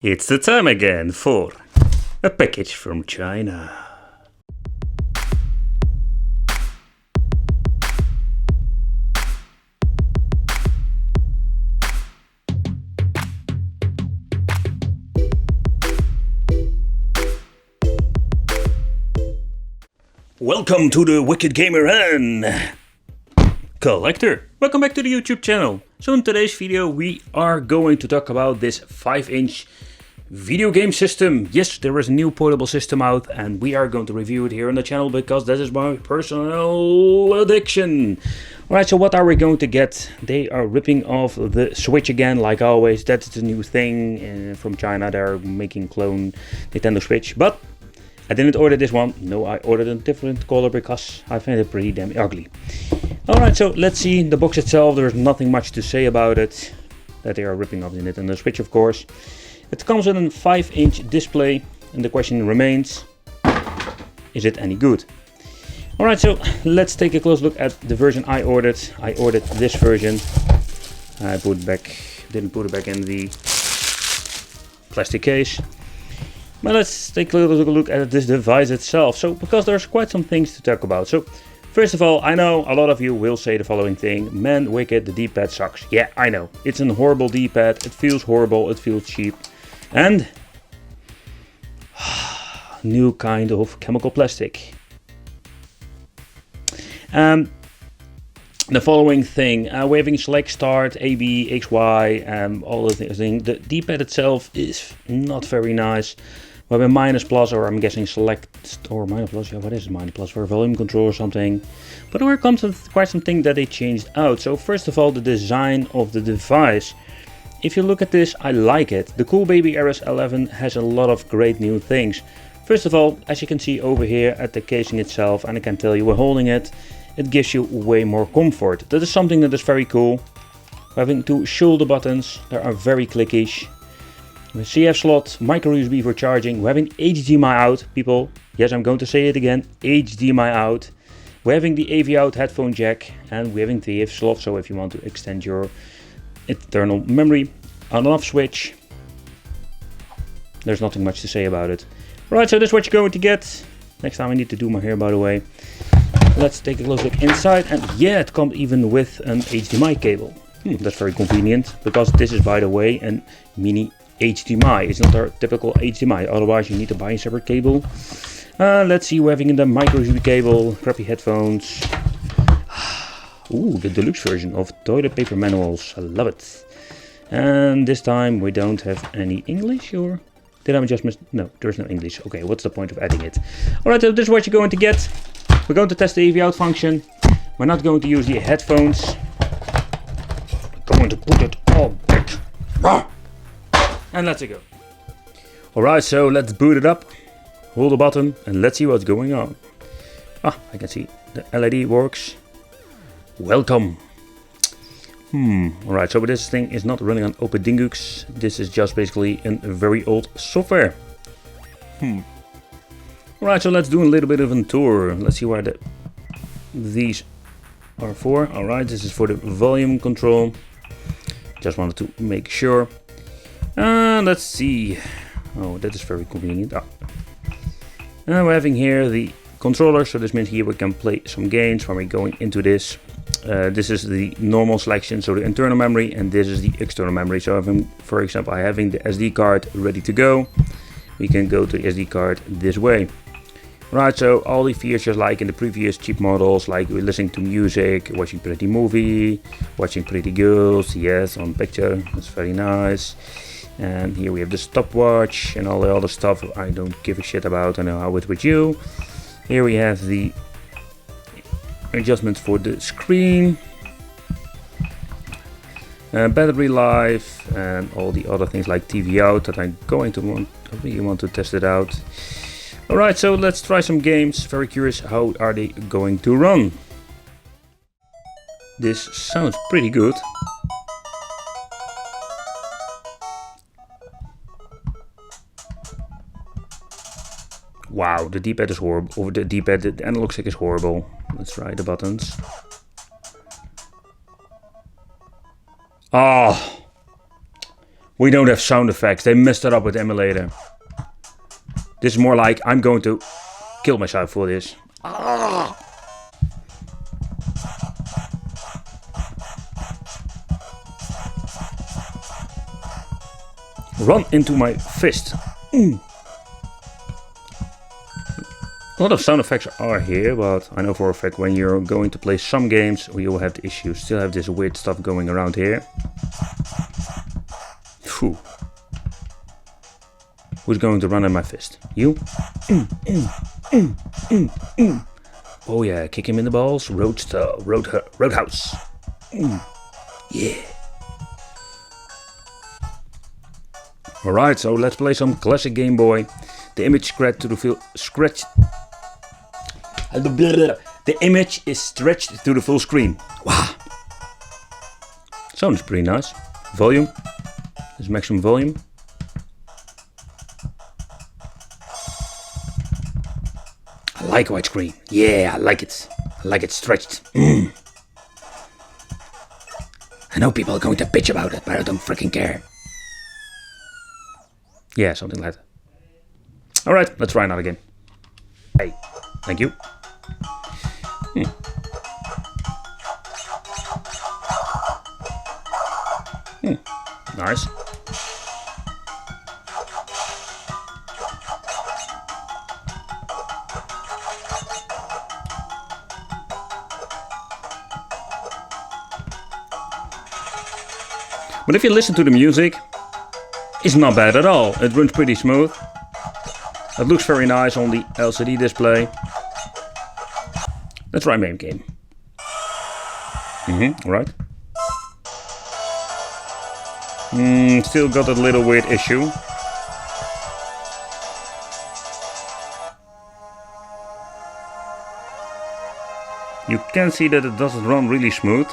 It's the time again for a package from China. Welcome to the Wicked Gamer and Collector. Welcome back to the YouTube channel. So in today's video we are going to talk about this 5-inch video game system. Yes, there is a new portable system out and we are going to review it here on the channel because that is my personal addiction. Alright, so what are we going to get? They are ripping off the Switch again, like always. That's the new thing from China. They're making clone Nintendo Switch, but I didn't order this one. No, I ordered a different color because I find it pretty damn ugly. Alright, so let's see the box itself. There's nothing much to say about it. That they are ripping off the Nintendo Switch, of course. It comes with a 5-inch display and the question remains, is it any good? Alright, so let's take a close look at the version I ordered. I ordered this version. I didn't put it back in the plastic case. But let's take a look at this device itself. So, because there's quite some things to talk about. So, first of all, I know a lot of you will say the following thing. Man, Wicked, the D-pad sucks. Yeah, I know. It's a horrible D-pad. It feels horrible. It feels cheap. And new kind of chemical plastic. The following thing, we're having select, start, A, B, X, Y, all the things. The D-pad itself is not very nice. We have a minus plus, or I'm guessing select or minus plus. Yeah, what is minus plus for volume control or something? But there comes quite something that they changed out. So first of all, the design of the device. If you look at this, I like it. The Cool Baby RS11 has a lot of great new things. First of all, as you can see over here at the casing itself, and I can tell you we're holding it, it gives you way more comfort. That is something that is very cool. We're having two shoulder buttons, they are very clickish. A CF slot, micro USB for charging. We're having HDMI out, people. Yes, I'm going to say it again, HDMI out. We're having the AV out headphone jack, and we're having the AV slot, so if you want to extend your internal memory, on and off switch. There's nothing much to say about it. Right, so this is what you're going to get. Next time I need to do my hair, by the way. Let's take a close look inside, and yeah, it comes even with an HDMI cable. That's very convenient, because this is, by the way, a mini HDMI. It's not our typical HDMI, otherwise you need to buy a separate cable. Let's see, we're having the micro USB cable, crappy headphones. Ooh, the deluxe version of toilet paper manuals, I love it. And this time we don't have any English, or did I just miss? No, there's no English. Okay, what's the point of adding it? Alright, so this is what you're going to get. We're going to test the AV out function. We're not going to use the headphones. We're going to put it all back. And let's go. Alright, so let's boot it up. Hold the button and let's see what's going on. I can see the LED works. Welcome. Alright, so this thing is not running on OpenDingux. This is just basically a very old software. Alright, so let's do a little bit of a tour. Let's see where these are for. Alright, this is for the volume control. Just wanted to make sure. Let's see. Oh, that is very convenient. We're having here the controller, so this means here we can play some games when we're going into this. This is the normal selection, so the internal memory, and this is the external memory. So for example, I having the SD card ready to go. We can go to the SD card this way. Right, so all the features like in the previous cheap models, like we're listening to music, watching pretty movie, watching pretty girls, yes, on picture, that's very nice. And here we have the stopwatch and all the other stuff I don't give a shit about, I know how it's with you. Here we have the adjustments for the screen, battery life, and all the other things like TV out that I really want to test it out. Alright, so let's try some games. Very curious, how are they going to run? This sounds pretty good. Wow, the D-pad is horrible. Over the D-pad, the analog stick is horrible. Let's try the buttons. We don't have sound effects. They messed it up with Emulator. This is more like I'm going to kill myself for this. Run into my fist. A lot of sound effects are here, but I know for a fact when you're going to play some games, you will have the issue. Still have this weird stuff going around here. Phew. Who's going to run in my fist? You? Oh yeah, kick him in the balls. Roadhouse. Yeah. Alright, so let's play some classic Game Boy. The image The image is stretched to the full screen. Wow. Sounds pretty nice. Volume. This is maximum volume. I like widescreen. Yeah, I like it. I like it stretched. I know people are going to bitch about it, but I don't freaking care. Yeah, something like that. Alright, let's try another game. Hey, thank you. Nice. But if you listen to the music, it's not bad at all. It runs pretty smooth. It looks very nice on the LCD display. Let's try main game. Alright. Still got a little weird issue. You can see that it doesn't run really smooth.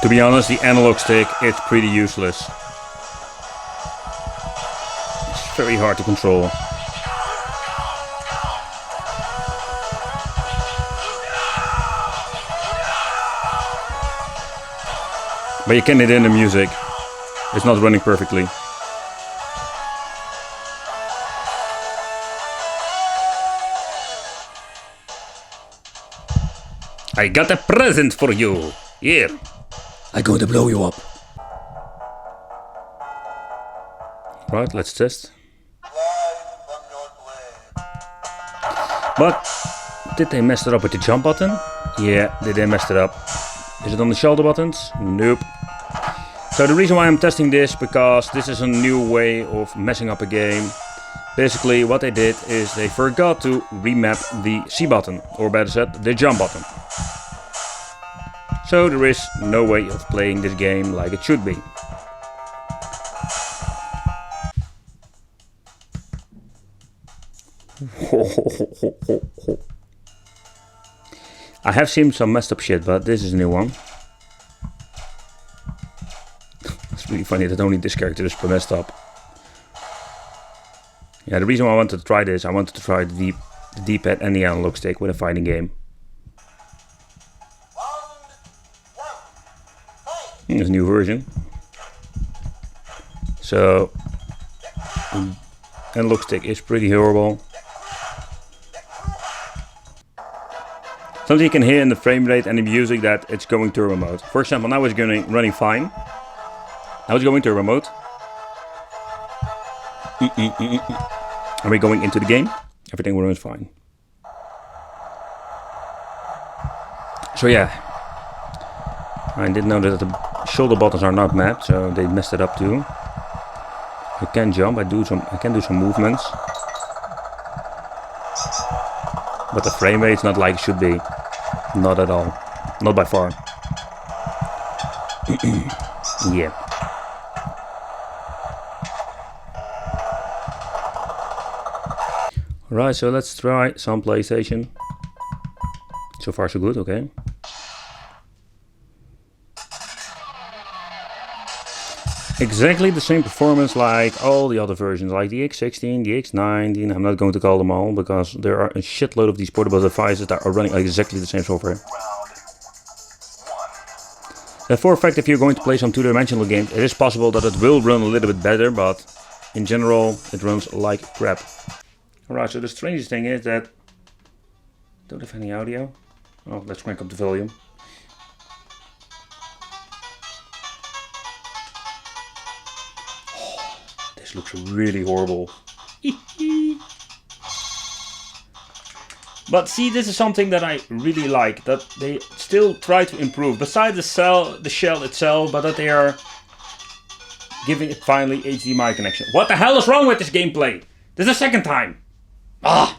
To be honest, the analog stick is pretty useless. It's very hard to control. But you can hit in the music. It's not running perfectly. I got a present for you. Here. I'm going to blow you up. Right, let's test. But did they mess it up with the jump button? Yeah, they messed it up. Is it on the shoulder buttons? Nope. So the reason why I'm testing this, because this is a new way of messing up a game. Basically what they did is they forgot to remap the C button, or better said, the jump button. So there is no way of playing this game like it should be. I have seen some messed up shit, but this is a new one. It's really funny that only this character is messed up. Yeah, the reason why I wanted to try this, I wanted to try the D-pad and the analog stick with a fighting game. There's a new version. So, analog stick is pretty horrible. Something you can hear in the frame rate and the music that it's going turbo mode. For example, now it's running fine. Now it's going turbo mode. Are we going into the game? Everything runs fine. So yeah, I didn't know that the shoulder buttons are not mapped, so they messed it up too. I can jump. I can do some movements, but the frame rate is not like it should be. Not at all. Not by far. Yeah. Alright, so let's try some PlayStation. So far so good, okay. exactly the same performance like all the other versions, like the X16, the X19. I'm not going to call them all because there are a shitload of these portable devices that are running exactly the same software. For a fact, if you're going to play some two-dimensional games, it is possible that it will run a little bit better, but in general, it runs like crap. Alright, so the strangest thing is that... Don't have any audio. Oh, let's crank up the volume. Oh, this looks really horrible. But see, this is something that I really like, that they still try to improve. Besides the shell itself, but that they are giving it finally HDMI connection. What the hell is wrong with this gameplay? This is the second time. Ah!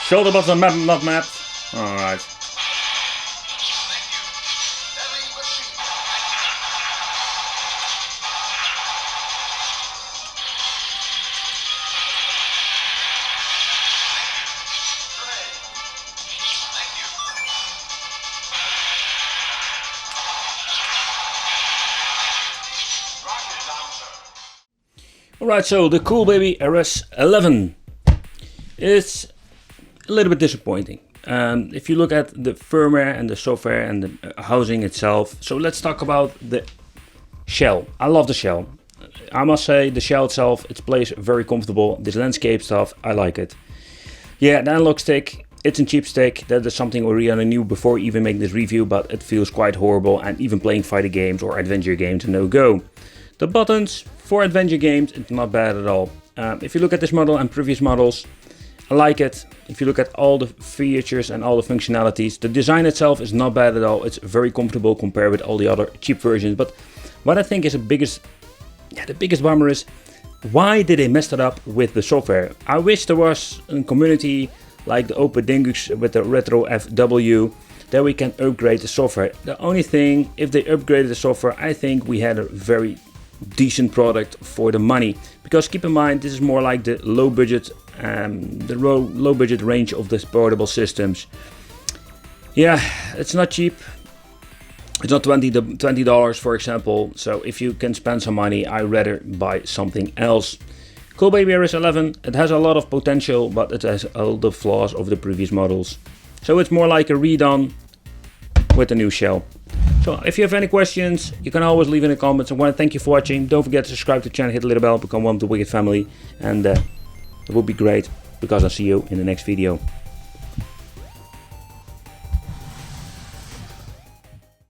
Shoulder button map, not mapped. Alright. Alright, so the cool baby RS11 is a little bit disappointing. If you look at the firmware and the software and the housing itself. So let's talk about the shell. I love the shell. I must say the shell itself, it plays very comfortable. This landscape stuff, I like it. Yeah, the analog stick, it's a cheap stick. That is something Oriana knew before even making this review, but it feels quite horrible, and even playing fighter games or adventure games, a no-go. The buttons for adventure games, it's not bad at all. If you look at this model and previous models, I like it. If you look at all the features and all the functionalities, the design itself is not bad at all. It's very comfortable compared with all the other cheap versions. But what I think is the biggest bummer is, why did they mess it up with the software? I wish there was a community like the Open Dingus with the Retro FW that we can upgrade the software. The only thing, if they upgraded the software, I think we had a very decent product for the money, because keep in mind this is more like the low budget range of the portable systems. Yeah, it's not cheap. It's not $20 for example, so if you can spend some money, I'd rather buy something else. Cool baby RS11, it has a lot of potential, but it has all the flaws of the previous models. So it's more like a redone with a new shell. So if you have any questions, you can always leave in the comments. I want to thank you for watching. Don't forget to subscribe to the channel, hit the little bell, become one of the Wicked family. And it would be great, because I'll see you in the next video.